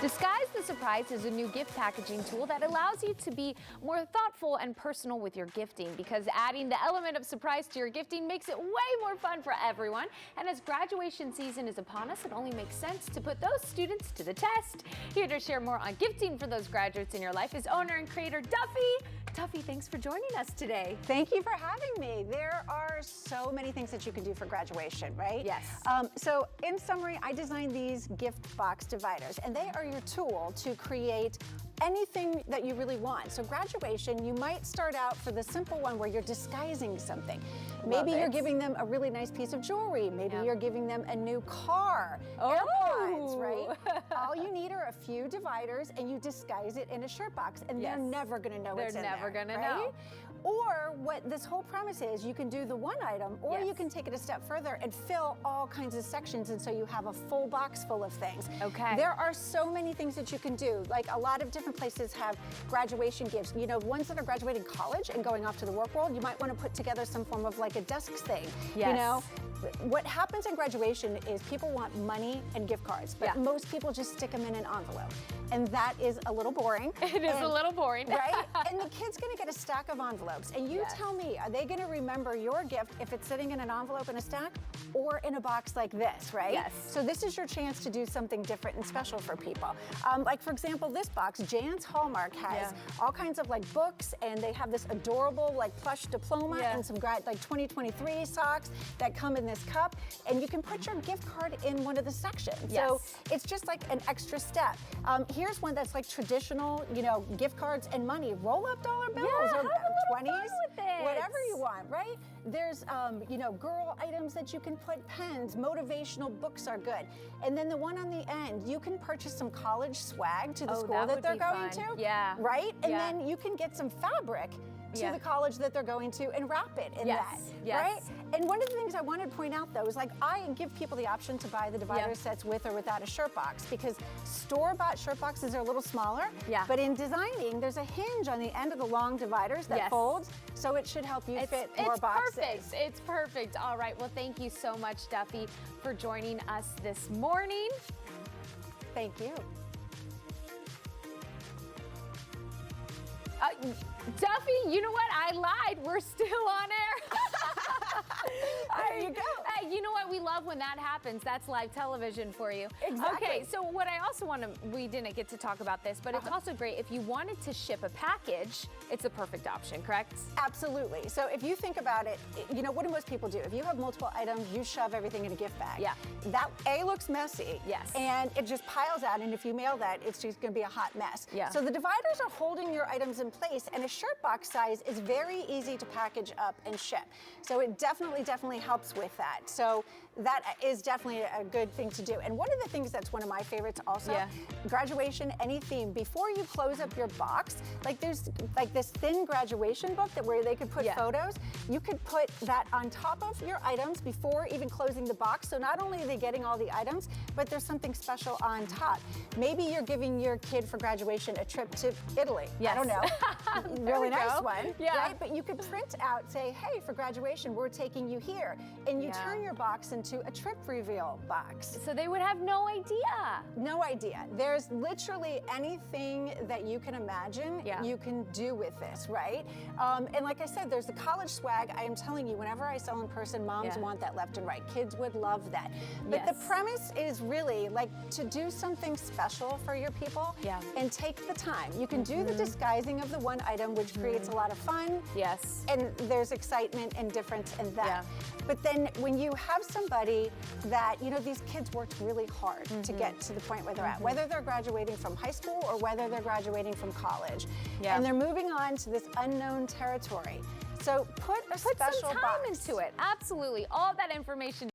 Disguise the Surprise is a new gift packaging tool that allows you to be more thoughtful and personal with your gifting, because adding the element of surprise to your gifting makes it way more fun for everyone. And as graduation season is upon us, it only makes sense to put those students to the test. Here to share more on gifting for those graduates in your life is owner and creator Duffy. Duffy, thanks for joining us today. Thank you for having me. There are so many things that you can do for graduation, right? Yes. So in summary, I designed these gift box dividers, and they are your tool to create anything that you really want. So graduation, you might start out for the simple one where you're disguising something. Maybe you're giving them a really nice piece of jewelry. Maybe you're giving them a new car, AirPods, right? All you need are a few dividers, and you disguise it in a shirt box, and they're never gonna know what's in there. They're never gonna right? know. Or what this whole premise is, you can do the one item, or you can take it a step further and fill all kinds of sections, and so you have a full box full of things. Okay. There are so many things that you can do. Like a lot of different places have graduation gifts. You know, ones that are graduating college and going off to the work world, you might want to put together some form of like a desk thing. Yes. You know, what happens in graduation is people want money and gift cards, but most people just stick them in an envelope. And that is a little boring. It is a little boring. Right? And the kid's gonna get a stack of envelopes. And you tell me, are they gonna remember your gift if it's sitting in an envelope in a stack or in a box like this, right? Yes. So this is your chance to do something different and special for people. Like for example, this box, Jan's Hallmark has all kinds of like books, and they have this adorable like plush diploma and some like 2023 socks that come in this cup. And you can put your gift card in one of the sections. So it's just like an extra step. Here's one that's like traditional, you know, gift cards and money, roll up dollar bills or 20s, whatever you want, right? There's, you know, girl items that you can put, pens, motivational books are good. And then the one on the end, you can purchase some college swag to the school that they're going to, right? And then you can get some fabric to the college that they're going to and wrap it in that, right? And one of the things I wanted to point out though is like I give people the option to buy the divider sets with or without a shirt box, because store-bought shirt boxes are a little smaller, but in designing there's a hinge on the end of the long dividers that folds, so it should help you fit more boxes. It's perfect. All right, well thank you so much, Duffy, for joining us this morning. Thank you. Duffy, you know what? I lied. We're still on air. There you go. Hey, you know what? We love when that happens. That's live television for you. Exactly. Okay, so what I also want to, we didn't get to talk about this, but it's also great if you wanted to ship a package, it's a perfect option, correct? Absolutely. So if you think about it, you know, what do most people do? If you have multiple items, you shove everything in a gift bag. That A, looks messy. And it just piles out, and if you mail that, it's just going to be a hot mess. So the dividers are holding your items in place, and a shirt box size is very easy to package up and ship. So it definitely helps with that. So that is definitely a good thing to do. And one of the things that's one of my favorites also, graduation, any theme, before you close up your box, like there's like this thin graduation book that where they could put photos, you could put that on top of your items before even closing the box. So not only are they getting all the items, but there's something special on top. Maybe you're giving your kid for graduation a trip to Italy. I don't know. Really nice one, right? But you could print out, say, hey, for graduation, we're taking you here. And you turn your box into a trip reveal box. So they would have no idea. No idea. There's literally anything that you can imagine you can do with this, right? And like I said, there's the college swag. I am telling you, whenever I sell in person, moms want that left and right. Kids would love that. But the premise is really like to do something special for your people and take the time. You can do the disguising of the one item, which creates a lot of fun. And there's excitement and difference in that. But then when you have somebody that, you know, these kids worked really hard to get to the point where they're at, whether they're graduating from high school or whether they're graduating from college, and they're moving on to this unknown territory. So put some time into it. Absolutely. All that information